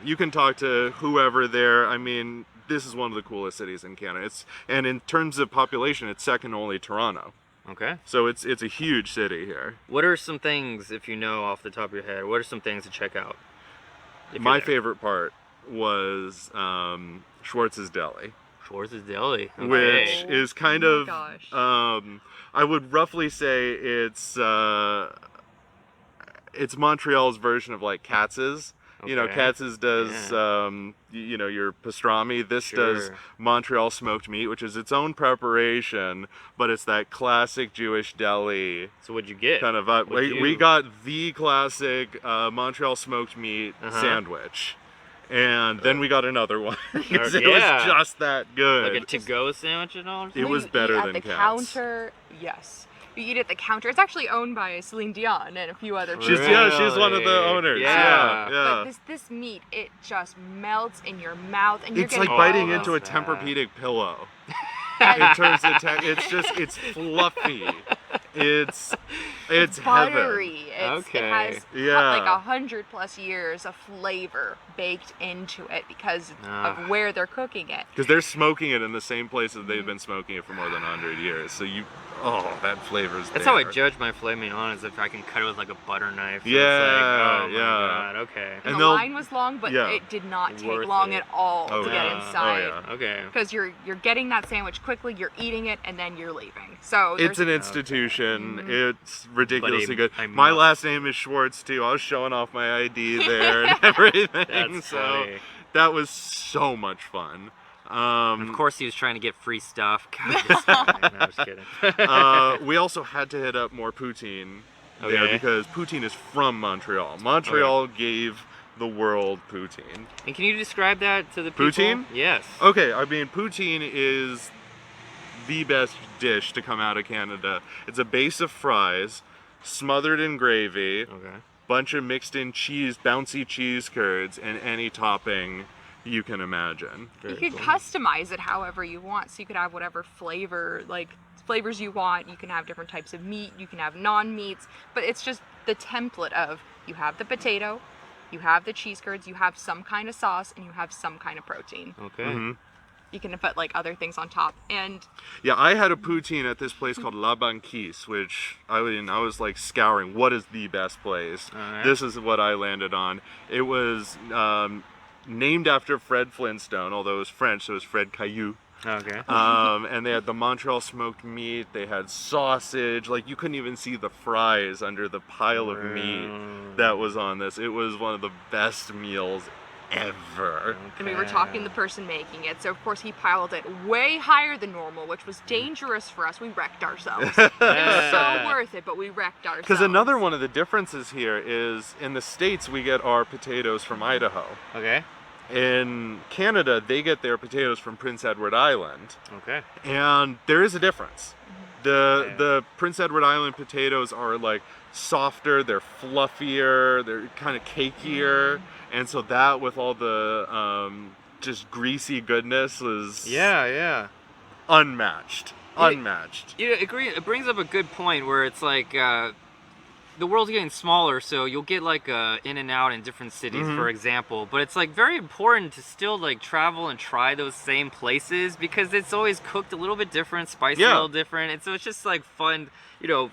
you can talk to whoever there. I mean, this is one of the coolest cities in Canada. And in terms of population, it's second only to Toronto. Okay. So it's a huge city here. What are some things, if you know off the top of your head, what are some things to check out? My favorite part was Schwartz's Deli. Schwartz's Deli. Okay. Which is kind of, I would roughly say it's Montreal's version of like Katz's. You know, Katz's does, you know, your pastrami. This does Montreal smoked meat, which is its own preparation, but it's that classic Jewish deli. So what'd you get? Kind of, we got the classic Montreal smoked meat sandwich. And then we got another one because it was just that good. Like a to-go sandwich and all? It was better than Katz's. At the counter, yes. You eat at the counter. It's actually owned by Celine Dion and a few other people. She's one of the owners. Yeah. But this meat, it just melts in your mouth, and it's like biting into a Tempur-Pedic pillow. In terms of it's fluffy. It's buttery. Heaven. It has like 100+ years of flavor baked into it because of where they're cooking it. Because they're smoking it in the same place that they've been smoking it for more than 100 years. So that flavor's there. That's how I judge my filet mignon, is if I can cut it with like a butter knife. Yeah, oh my God, okay. And the line was long, but it did not take long at all to get inside. Oh yeah. Okay. Because you're getting that sandwich quickly, you're eating it, and then you're leaving. So it's an institution. It's ridiculously good. My last name is Schwartz too. I was showing off my ID there and everything. That's funny. That was so much fun. Of course, he was trying to get free stuff. God, this guy. No, I'm just kidding. We also had to hit up more poutine there because poutine is from Montreal. Montreal gave the world poutine. And can you describe that to the people? Poutine? Yes. Okay, I mean, poutine is the best dish to come out of Canada. It's a base of fries, smothered in gravy, bunch of mixed in cheese, bouncy cheese curds, and any topping you can imagine. You could customize it however you want, so you could have whatever flavors you want. You can have different types of meat, you can have non-meats, but it's just the template of you have the potato, you have the cheese curds, you have some kind of sauce, and you have some kind of protein. Okay. You can put like other things on top. And I had a poutine at this place called La Banquise, which I was like scouring, what is the best place? This is what I landed on. It was named after Fred Flintstone, although it was French, so it was Fred Caillou. Okay. And they had the Montreal smoked meat, they had sausage, like you couldn't even see the fries under the pile of meat that was on this. It was one of the best meals ever. And we were talking to the person making it, so of course he piled it way higher than normal, which was dangerous for us. We wrecked ourselves. It was so worth it, but we wrecked ourselves. Because another one of the differences here is in the States we get our potatoes from Idaho. Okay. In Canada, they get their potatoes from Prince Edward Island. Okay. And there is a difference. The Prince Edward Island potatoes are like softer, they're fluffier, they're kind of cakier. And so that with all the just greasy goodness was unmatched. Unmatched. It brings up a good point where it's like the world's getting smaller, so you'll get like In-N-Out in different cities, for example. But it's like very important to still like travel and try those same places because it's always cooked a little bit different, spiced a little different, and so it's just like fun. You know,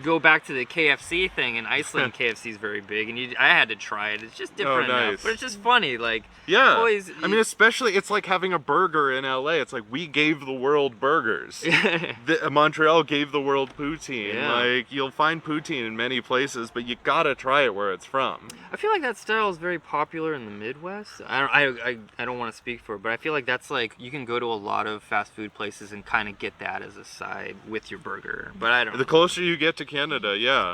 go back to the KFC thing. In Iceland, KFC is very big, and I had to try it. It's just different enough, but it's just funny. Like, always. I mean, especially it's like having a burger in LA. It's like we gave the world burgers. Montreal gave the world poutine. Like you'll find poutine in many places, but you gotta try it where it's from. I feel like that style is very popular in the Midwest. I don't want to speak for it, but I feel like that's like you can go to a lot of fast food places and kind of get that as a side with your burger. But I don't. The closer you get to Canada, yeah,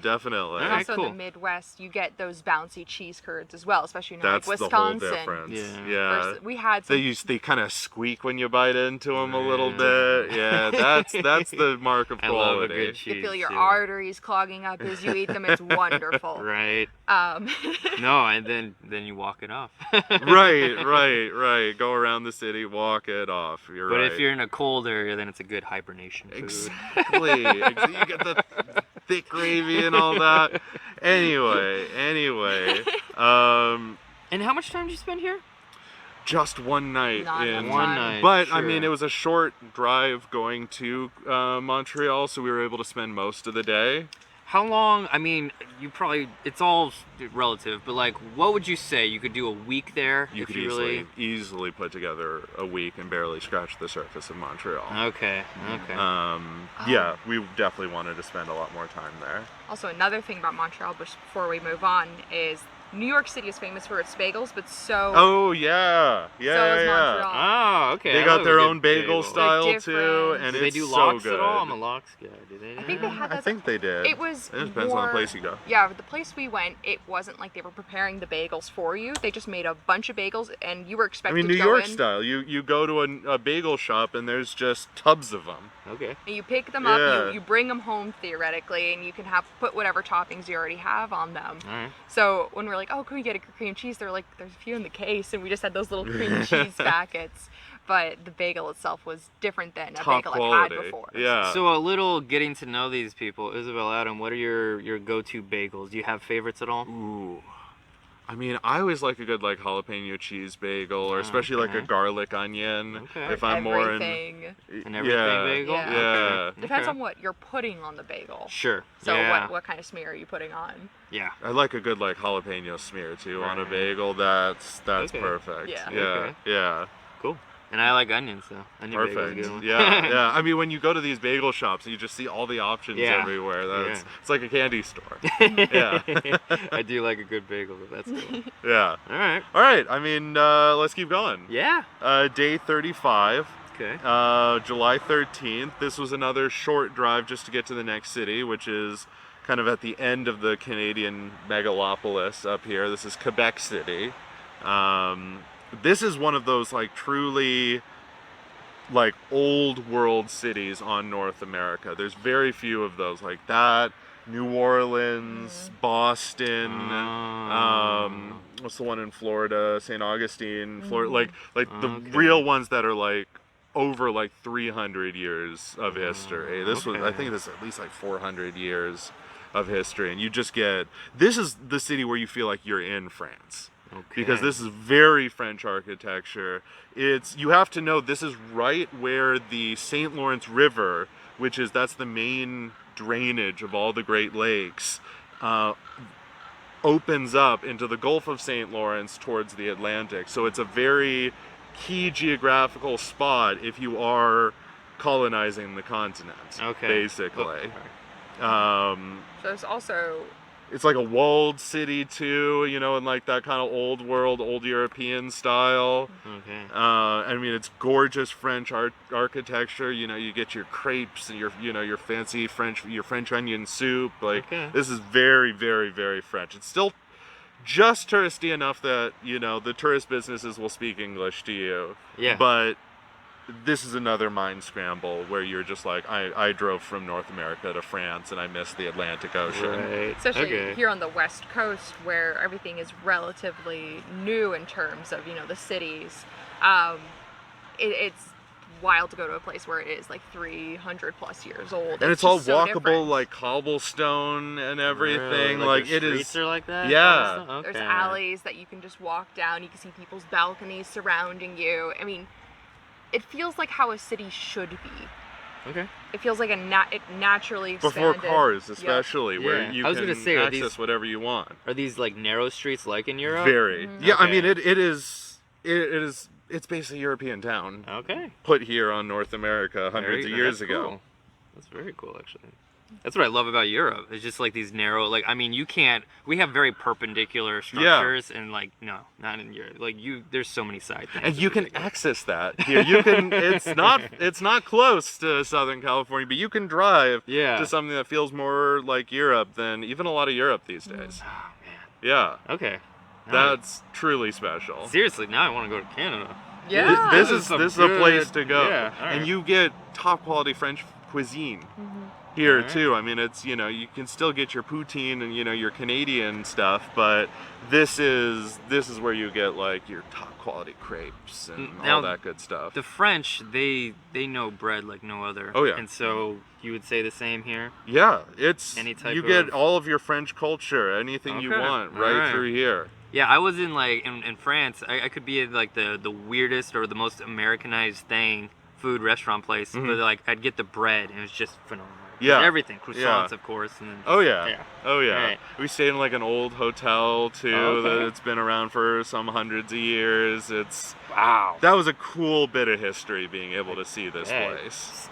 definitely. And also in the Midwest, you get those bouncy cheese curds as well, especially in like Wisconsin. That's the whole difference. Yeah. We had some... They kind of squeak when you bite into them a little bit. Yeah, that's the mark of quality. I love a good cheese, you feel your arteries clogging up as you eat them. It's wonderful. Right. No, and then you walk it off. Right. Go around the city, walk it off. But if you're in a cold area, then it's a good hibernation food. Exactly. You get the thick gravy and all that. Anyway. And how much time did you spend here? Just one night. One night. But I mean, it was a short drive going to Montreal, so we were able to spend most of the day. How long, I mean, it's all relative, but like, what would you say? You could do a week there? You could easily put together a week and barely scratch the surface of Montreal. Okay. Yeah, we definitely wanted to spend a lot more time there. Also, another thing about Montreal, before we move on, is New York City is famous for its bagels, but so Oh yeah, so is Montreal. Oh, okay. They got their own bagel style too, and do they it's do so lox good. at all? I'm a lox guy. Do they? I think they had. I think they did. It depends on the place you go. Yeah, the place we went, it wasn't like they were preparing the bagels for you. They just made a bunch of bagels, and you were expected New to go York in. style. You go to a bagel shop, and there's just tubs of them. Okay. And you pick them up, you bring them home theoretically, and you can put whatever toppings you already have on them. All right. So when we're like, oh, can we get a cream cheese? They're like, there's a few in the case, and we just had those little cream cheese packets. But the bagel itself was different than a Top bagel quality. I've had before. Yeah. So a little getting to know these people. Isabel, Adam, what are your go-to bagels? Do you have favorites at all? Ooh. I mean, I always like a good jalapeno cheese bagel, or especially like a garlic onion. Okay. If I'm more in an everything bagel. Yeah. Depends on what you're putting on the bagel. Sure. So what kind of smear are you putting on? Yeah. I like a good jalapeno smear too on a bagel. That's perfect. Yeah. Yeah. Cool. And I like onions, so onion bagel's a Perfect. good one. Yeah. I mean, when you go to these bagel shops, you just see all the options everywhere. It's like a candy store. Yeah. I do like a good bagel, but that's cool. Yeah. All right. I mean, let's keep going. Yeah. Day 35. Okay. July 13th. This was another short drive just to get to the next city, which is kind of at the end of the Canadian megalopolis up here. This is Quebec City. This is one of those truly old world cities on North America. There's very few of those like that. New Orleans, Boston, what's the one in Florida? St. Augustine, Florida, the real ones that are over 300 years of history. I think this is at least 400 years of history, and you just this is the city where you feel like you're in France. Okay. Because this is very French architecture. You have to know this is right where the St. Lawrence River, that's the main drainage of all the Great Lakes, opens up into the Gulf of St. Lawrence towards the Atlantic. So it's a very key geographical spot if you are colonizing the continent, basically. So there's also... It's like a walled city too, in that kind of old world, old European style. Okay. I mean, it's gorgeous French architecture. You get your crepes and your fancy French onion soup. This is very, very, very French. It's still just touristy enough that the tourist businesses will speak English to you. Yeah. But this is another mind scramble where you're just I drove from North America to France and I missed the Atlantic Ocean. Right. Especially here on the West Coast where everything is relatively new in terms of, the cities. It's wild to go to a place where it is 300 plus years old. And it's all so walkable, different. Cobblestone and everything. Really? It is. Streets are like that? Yeah. Okay. There's alleys that you can just walk down. You can see people's balconies surrounding you. I mean, it feels like how a city should be. Okay. It feels like it naturally expanded. Before cars, especially, where you can access whatever you want. Are these narrow streets like in Europe? Very. Yeah, okay. I mean, it is. It's basically a European town. Okay. Put here on North America hundreds of years ago. Cool. That's very cool, actually. That's what I love about Europe. It's just these narrow, we have very perpendicular structures and no, not in Europe. There's so many side things. And you can access that here. It's not close to Southern California, but you can drive to something that feels more like Europe than even a lot of Europe these days. Oh, man. Yeah. Okay. That's truly special. Seriously, now I want to go to Canada. Yeah. This is a place to go. Yeah, all right. And you get top quality French cuisine. Here too. I mean, it's you can still get your poutine and your Canadian stuff, but this is where you get your top quality crepes and all that good stuff. The French, they know bread like no other. Oh yeah. And so you would say the same here? Yeah, it's you get all of your French culture, anything you want right through here. Yeah, I was in in France. I could be in the weirdest or the most Americanized food restaurant place, but I'd get the bread and it was just phenomenal. Yeah. Everything. Croissants, of course. And then Oh yeah. Right. We stayed in an old hotel too that's been around for some hundreds of years. Wow. That was a cool bit of history being able to see this place.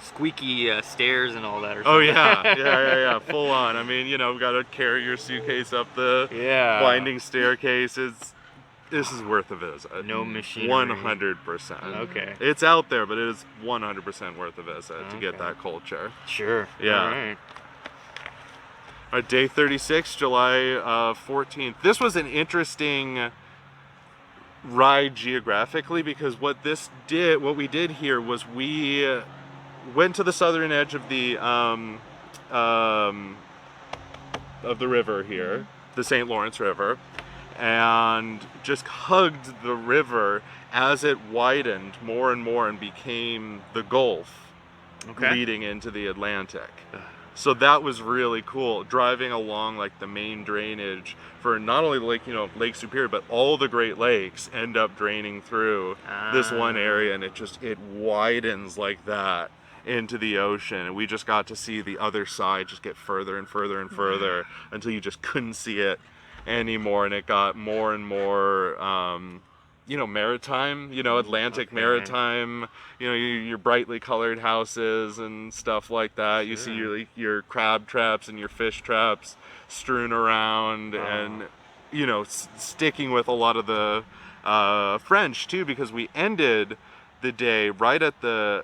squeaky stairs and all that. Or oh something. yeah, full on. I mean, you know, got to carry your suitcase up the winding staircase. This is worth a visit. No machinery. 100%. Okay. It's out there, but it is 100% worth a visit to get that culture. Sure. Yeah. All right. All right, day 36, July 14th. This was an interesting ride geographically because what we did here was we went to the southern edge of the river here, the St. Lawrence River, and just hugged the river as it widened more and more and became the Gulf leading into the Atlantic. So that was really cool, driving along like the main drainage for not only Lake Superior, but all the Great Lakes end up draining through this one area, and it widens like that into the ocean, and we just got to see the other side just get further and further and further until you just couldn't see it anymore, and it got more and more maritime, Atlantic maritime, your brightly colored houses and stuff like that. You see your crab traps and your fish traps strewn around, and sticking with a lot of the French too, because we ended the day right at the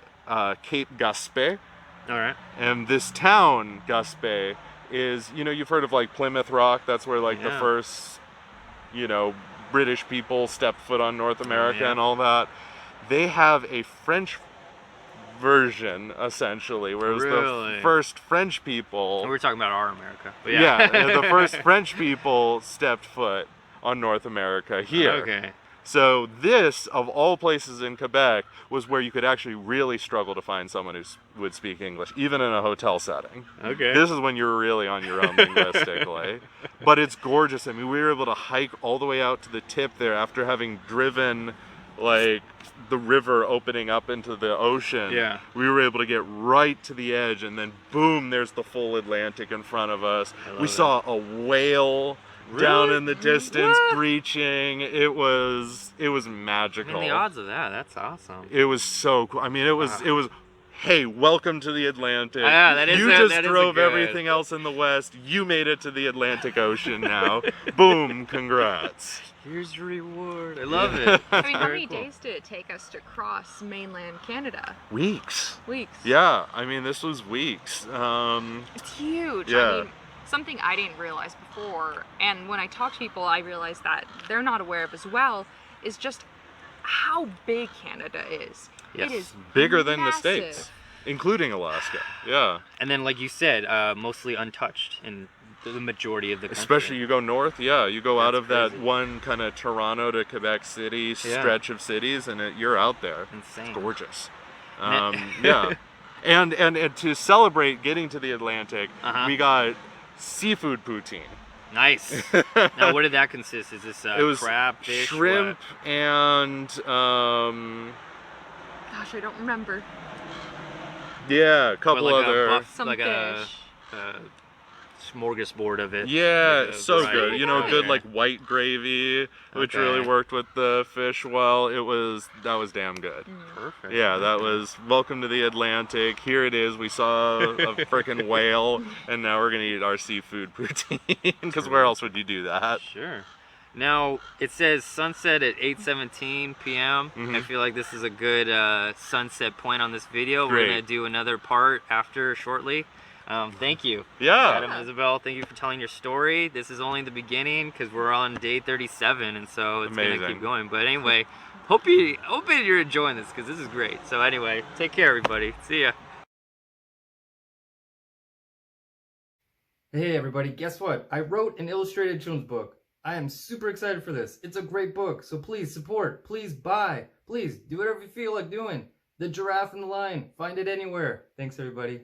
Cape Gaspé. All right. And this town, Gaspé, is, you've heard of like Plymouth Rock. That's where like the first, British people stepped foot on North America and all that. They have a French version, essentially, where it was the first French people. And we're talking about our America. But the first French people stepped foot on North America here. Okay. So this, of all places in Quebec, was where you could actually really struggle to find someone who would speak English, even in a hotel setting. Okay. This is when you were really on your own linguistically. But it's gorgeous. I mean, we were able to hike all the way out to the tip there after having driven, like, the river opening up into the ocean. Yeah. We were able to get right to the edge, and then boom, there's the full Atlantic in front of us. We saw a whale down in the distance breaching. It was magical. I mean, the odds of that's awesome. It was so cool. I mean, it was hey, welcome to the Atlantic. That is you just drove everything else in the West. You made it to the Atlantic Ocean now. Boom, congrats. Here's your reward. I love it. I mean, how many days did it take us to cross mainland Canada? Weeks. Weeks. Yeah, I mean, this was weeks. It's huge. Yeah. I mean, something I didn't realize before, and when I talk to people, I realize that they're not aware of as well, is just how big Canada is. Yes. It is bigger than the massive. States, including Alaska. Yeah. And then, like you said, mostly untouched in the majority of the country. Especially you go north, you go out of that one kind of Toronto to Quebec City stretch of cities, and you're out there. Insane. It's gorgeous. Yeah. And to celebrate getting to the Atlantic, we got seafood poutine. Nice. Now, what did that consist? Is this it was crab, fish, shrimp, and Gosh, I don't remember. a couple like other Some like fish. a smorgasbord of it. Yeah, so variety. good. Good like white gravy, which really worked with the fish well. That was damn good. Perfect. Yeah, that was welcome to the Atlantic. Here it is. We saw a freaking whale, and now we're gonna eat our seafood poutine. Because where else would you do that? Sure. Now it says sunset at 8:17 p.m. I feel like this is a good sunset point on this video. Great. We're gonna do another part after shortly. Thank you. Yeah. Adam, Isabel, thank you for telling your story. This is only the beginning because we're on day 37, and so it's gonna keep going. But anyway, hope you're enjoying this because this is great. So anyway, take care, everybody. See ya. Hey everybody, guess what? I wrote an illustrated children's book. I am super excited for this. It's a great book, so please support, please buy, please do whatever you feel like doing. The Giraffe and the Lion. Find it anywhere. Thanks everybody.